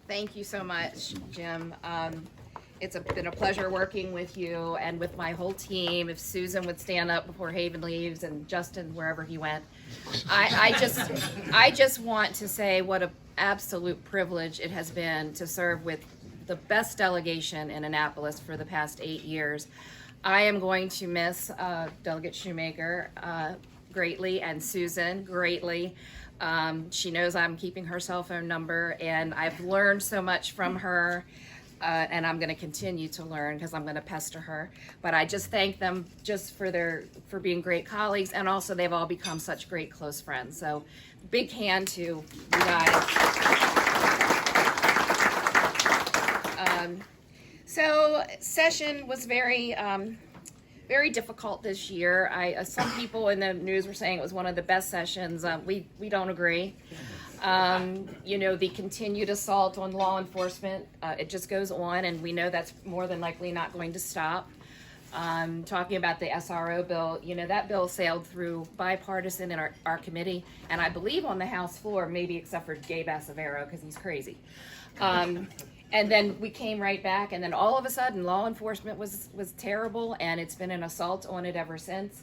Thank you so much, Jim. It's been a pleasure working with you and with my whole team. If Susan would stand up before Haven leaves and Justin wherever he went, I just want to say what an absolute privilege it has been to serve with the best delegation in Annapolis for the past 8 years. I am going to miss Delegate Shoemaker greatly, and Susan greatly. She knows I'm keeping her cell phone number, and I've learned so much from her, and I'm going to continue to learn because I'm going to pester her. But I just thank them just for being great colleagues, and also they've all become such great close friends. So big hand to you guys. So session was very difficult this year. Some people in the news were saying it was one of the best sessions. We don't agree. The continued assault on law enforcement, it just goes on, and we know that's more than likely not going to stop. Talking about the SRO bill, that bill sailed through bipartisan in our committee, and I believe on the House floor, maybe except for Gabe Acevedo, because he's crazy. And then we came right back, and then all of a sudden, law enforcement was terrible, and it's been an assault on it ever since.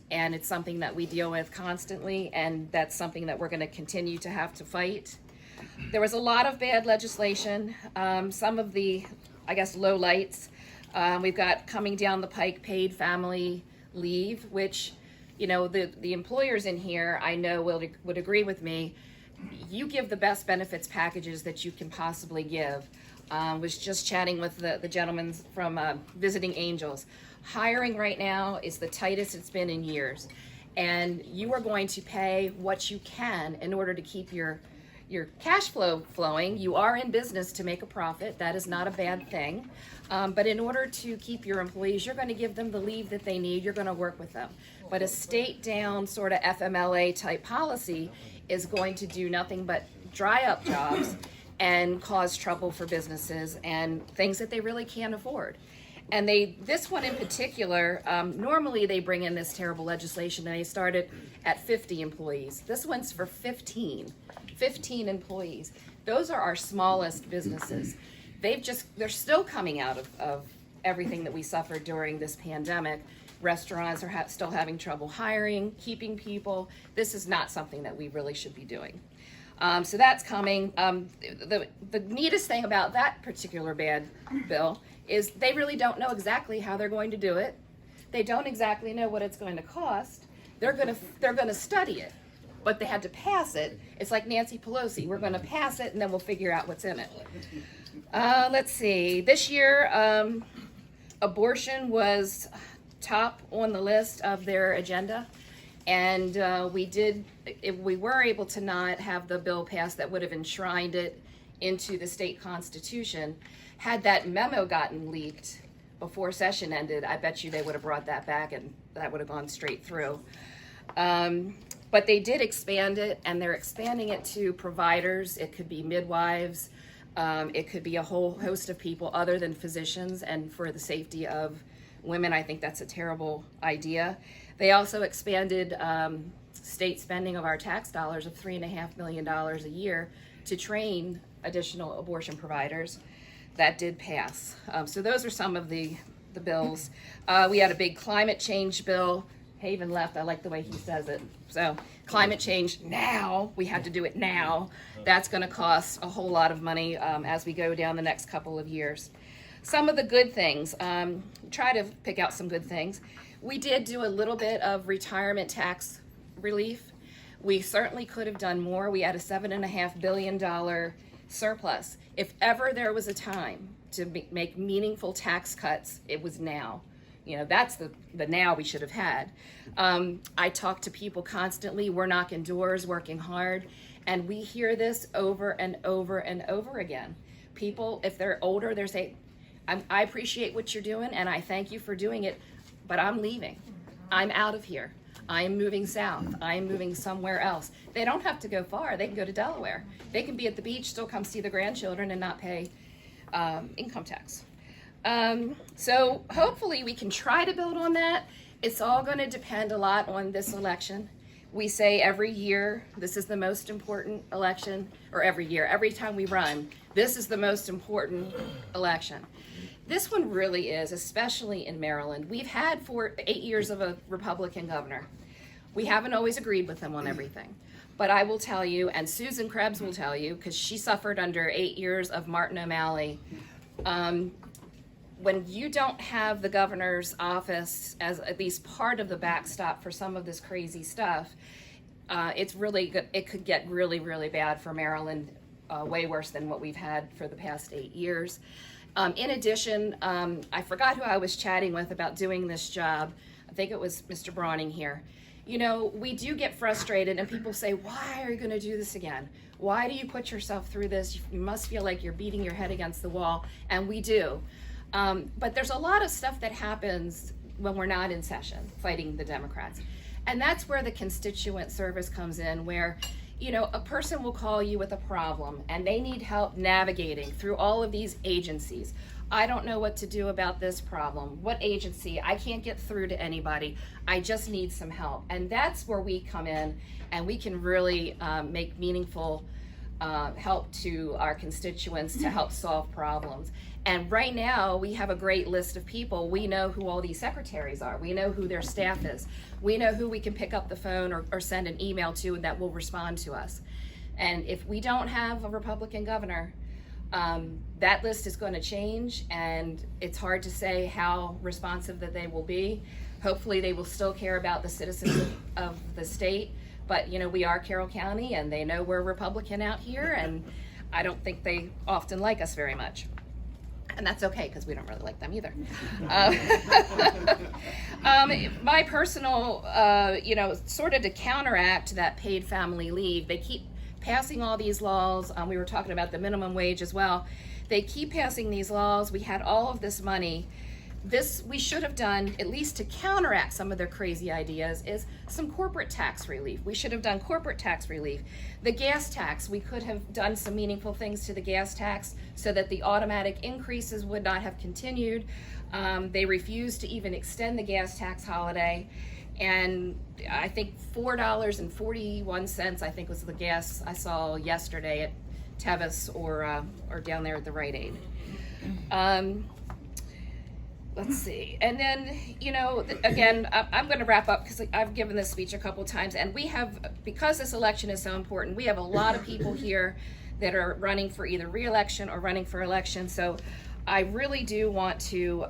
And it's something that we deal with constantly, and that's something that we're going to continue to have to fight. There was a lot of bad legislation. Some of the, lowlights. We've got coming down the pike paid family leave, which, the employers in here, I know would agree with me. You give the best benefits packages that you can possibly give. Was just chatting with the gentleman from Visiting Angels. Hiring right now is the tightest it's been in years. And you are going to pay what you can in order to keep your cash flow flowing. You are in business to make a profit. That is not a bad thing. But in order to keep your employees, you're going to give them the leave that they need. You're going to work with them. But a state down sort of FMLA type policy is going to do nothing but dry up jobs and cause trouble for businesses and things that they really can't afford. And this one in particular, normally they bring in this terrible legislation and they started at 50 employees. This one's for 15 employees. Those are our smallest businesses. They're still coming out of everything that we suffered during this pandemic. Restaurants are still having trouble hiring, keeping people. This is not something that we really should be doing. So that's coming. The neatest thing about that particular bad bill is they really don't know exactly how they're going to do it. They don't exactly know what it's going to cost. They're gonna study it, but they had to pass it. It's like Nancy Pelosi. We're going to pass it, and then we'll figure out what's in it. Let's see. This year, abortion was top on the list of their agenda. And we were able to not have the bill passed that would have enshrined it into the state constitution. Had that memo gotten leaked before session ended, I bet you they would have brought that back and that would have gone straight through. But they did expand it, and they're expanding it to providers. It could be midwives. It could be a whole host of people other than physicians, and for the safety of women, I think that's a terrible idea. They also expanded state spending of our tax dollars of $3.5 million a year to train additional abortion providers. That did pass. So those are some of the bills. We had a big climate change bill. Haven left. I like the way he says it. So climate change now. We had to do it now. That's going to cost a whole lot of money as we go down the next couple of years. Some of the good things. Try to pick out some good things. We did do a little bit of retirement tax relief. We certainly could have done more. We had a $7.5 billion surplus. If ever there was a time to make meaningful tax cuts, it was now. That's the now we should have had. I talk to people constantly. We're knocking doors, working hard, and we hear this over and over and over again. People, if they're older, they're saying, I appreciate what you're doing, and I thank you for doing it, but I'm leaving. I'm out of here. I am moving south. I am moving somewhere else. They don't have to go far. They can go to Delaware. They can be at the beach, still come see the grandchildren, and not pay income tax. So hopefully we can try to build on that. It's all going to depend a lot on this election. We say every year, this is the most important election, or every time we run, this is the most important election. This one really is, especially in Maryland. We've had 8 years of a Republican governor. We haven't always agreed with them on everything. But I will tell you, and Susan Krebs will tell you, because she suffered under 8 years of Martin O'Malley, when you don't have the governor's office as at least part of the backstop for some of this crazy stuff, it's really good. It could get really, really bad for Maryland, way worse than what we've had for the past 8 years. In addition, I forgot who I was chatting with about doing this job. I think it was Mr. Brawning here. You know, we do get frustrated and people say, why are you going to do this again? Why do you put yourself through this? You must feel like you're beating your head against the wall, and we do. But there's a lot of stuff that happens when we're not in session fighting the Democrats. And that's where the constituent service comes in, where, you know, a person will call you with a problem and they need help navigating through all of these agencies. I don't know what to do about this problem. What agency? I can't get through to anybody. I just need some help. And that's where we come in, and we can really make meaningful help to our constituents to help solve problems. And right now, we have a great list of people. We know who all these secretaries are. We know who their staff is. We know who we can pick up the phone or send an email to that will respond to us. And if we don't have a Republican governor, that list is going to change, and it's hard to say how responsive that they will be. Hopefully they will still care about the citizens of the state, but you know, we are Carroll County and they know we're Republican out here, and I don't think they often like us very much. And that's okay, because we don't really like them either. My personal, you know, sort of to counteract that paid family leave, they keep passing all these laws. We were talking about the minimum wage as well. They keep passing these laws. We had all of this money. This we should have done, at least to counteract some of their crazy ideas, is some corporate tax relief. We should have done corporate tax relief. The gas tax, we could have done some meaningful things to the gas tax so that the automatic increases would not have continued. They refused to even extend the gas tax holiday. And I think $4.41, I think, was the gas I saw yesterday at Tevis or down there at the Rite Aid. Let's see. And then, you know, again, I'm going to wrap up because I've given this speech a couple times, and we have, because this election is so important, we have a lot of people here that are running for either re-election or running for election. So I really do want to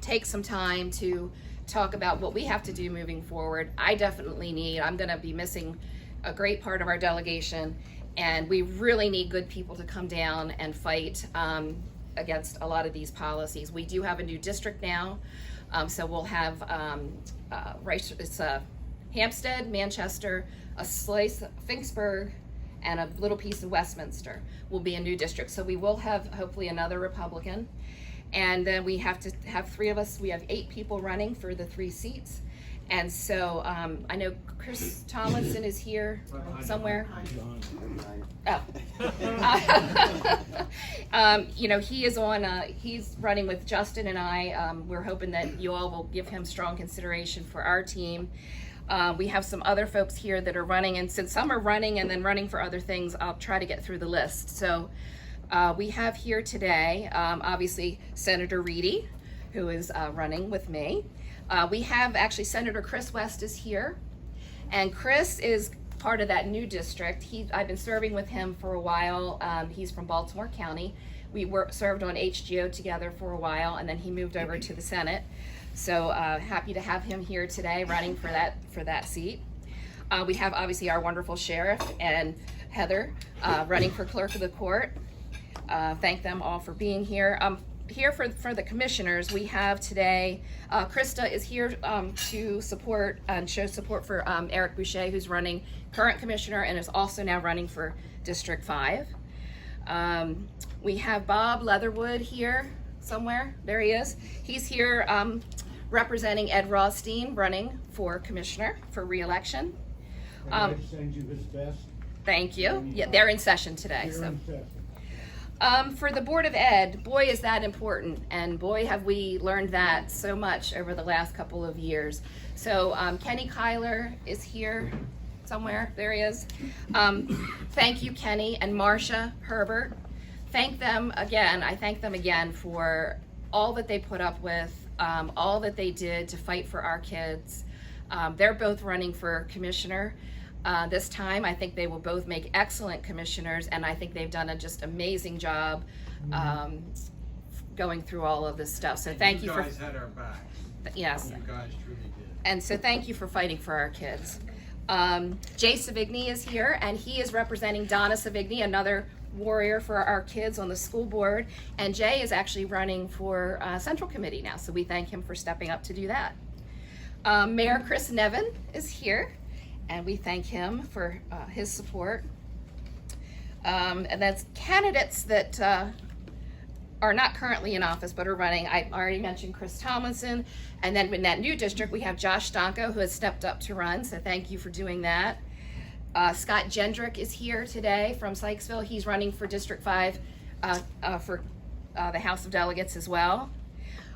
take some time to talk about what we have to do moving forward. I'm going to be missing a great part of our delegation, and we really need good people to come down and fight against a lot of these policies. We do have a new district now, so we'll have it's Hampstead, Manchester, a slice of Finksburg, and a little piece of Westminster will be a new district. So we will have hopefully another Republican. And then we have to have 3 of us. We have 8 people running for the 3 seats. And so I know Chris Tomlinson is here somewhere. Oh. You know, he is on, he's running with Justin and I. We're hoping that you all will give him strong consideration for our team. We have some other folks here that are running, and since some are running and then running for other things, I'll try to get through the list. So we have here today, obviously, Senator Reedy, who is running with me. We have actually Senator Chris West is here, and Chris is part of that new district. I've been serving with him for a while. He's from Baltimore County. We served on HGO together for a while, and then he moved over to the Senate. So happy to have him here today running for that seat. We have obviously our wonderful sheriff and Heather running for clerk of the court. Thank them all for being here. Here for the commissioners, we have today, Krista is here to support and show support for Eric Boucher, who's running, current commissioner, and is also now running for District 5. We have Bob Leatherwood here somewhere. There he is. He's here representing Ed Rothstein, running for commissioner for re-election. I'd like to send you his best. Thank you. Yeah, they're in session today. So. For the Board of Ed, boy, is that important, and boy, have we learned that so much over the last couple of years. So Kenny Kyler is here somewhere. There he is. Thank you, Kenny, and Marcia Herbert. Thank them again. I thank them again for all that they put up with, all that they did to fight for our kids. They're both running for commissioner. This time, I think they will both make excellent commissioners, and I think they've done a just amazing job going through all of this stuff. So thank you. You guys had our back. Yes. You guys truly did. And so thank you for fighting for our kids. Jay Savigny is here, and he is representing Donna Savigny, another warrior for our kids on the school board. And Jay is actually running for Central Committee now, so we thank him for stepping up to do that. Mayor Chris Nevin is here, and we thank him for his support. And that's candidates that are not currently in office but are running. I already mentioned Chris Tomlinson, and then in that new district we have Josh Stanko, who has stepped up to run, so thank you for doing that. Scott Jendrick is here today from Sykesville. He's running for District 5 for the House of Delegates as well.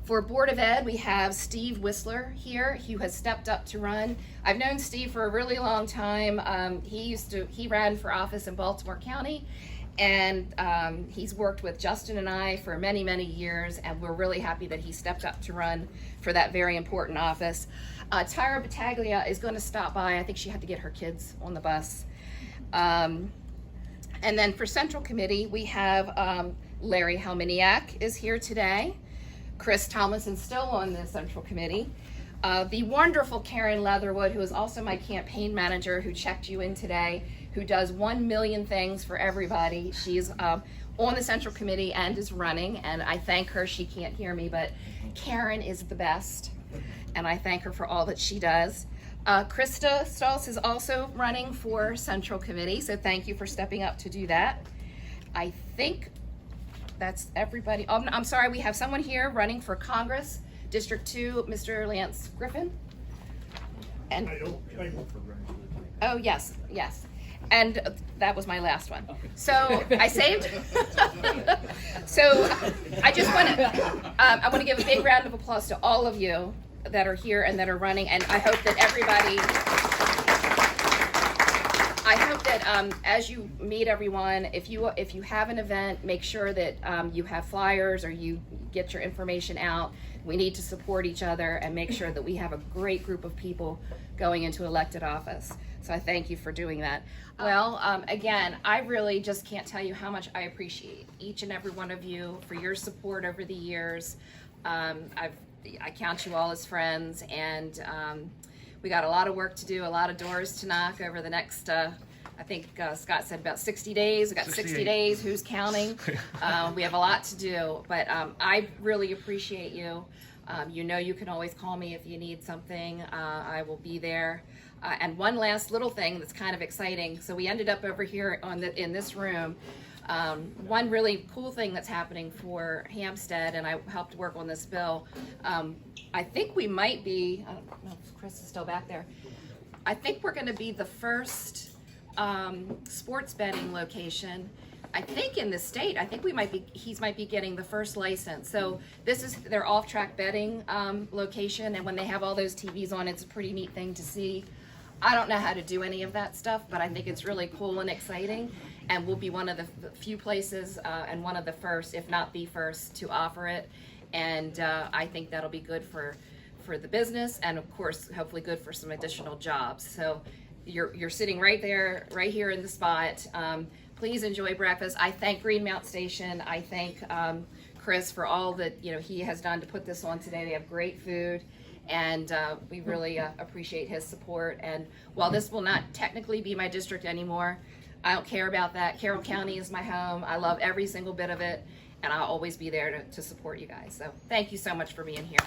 For Board of Ed, we have Steve Whistler here, who has stepped up to run. I've known Steve for a really long time. He ran for office in Baltimore County, and he's worked with Justin and I for many, many years, and we're really happy that he stepped up to run for that very important office. Tyra Battaglia is going to stop by. I think she had to get her kids on the bus. And then for Central Committee, we have Larry Helminiak is here today. Chris Tomlinson's still on the Central Committee. The wonderful Karen Leatherwood, who is also my campaign manager, who checked you in today, who does 1 million things for everybody. She's on the Central Committee and is running, and I thank her. She can't hear me, but Karen is the best, and I thank her for all that she does. Krista Stoltz is also running for Central Committee, so thank you for stepping up to do that. I think that's everybody. Oh, I'm sorry, we have someone here running for Congress, District 2, Mr. Lance Griffin. And oh, yes. And that was my last one. So I saved. So I just want to, I want to give a big round of applause to all of you that are here and that are running, and I hope that everybody, as you meet everyone, if you have an event, make sure that you have flyers or you get your information out. We need to support each other and make sure that we have a great group of people going into elected office. So I thank you for doing that. Well, again, I really just can't tell you how much I appreciate each and every one of you for your support over the years. I count you all as friends, and we got a lot of work to do, a lot of doors to knock over the next, I think Scott said about 60 days. We got 60 days. Who's counting? We have a lot to do, but I really appreciate you. You know you can always call me if you need something. I will be there. And one last little thing that's kind of exciting. So we ended up over here in this room. One really cool thing that's happening for Hampstead, and I helped work on this bill. I think we might be, I don't know if Chris is still back there. I think we're going to be the first sports betting location, I think, in the state. I think he might be getting the first license. So this is their off-track betting location, and when they have all those TVs on, it's a pretty neat thing to see. I don't know how to do any of that stuff, but I think it's really cool and exciting, and we'll be one of the few places and one of the first, if not the first, to offer it. And I think that'll be good for the business, and of course, hopefully good for some additional jobs. So you're sitting right there, right here in the spot. Please enjoy breakfast. I thank Greenmount Station. I thank Chris for all that he has done to put this on today. They have great food, and we really appreciate his support. And while this will not technically be my district anymore, I don't care about that. Carroll County is my home. I love every single bit of it, and I'll always be there to support you guys. So thank you so much for being here.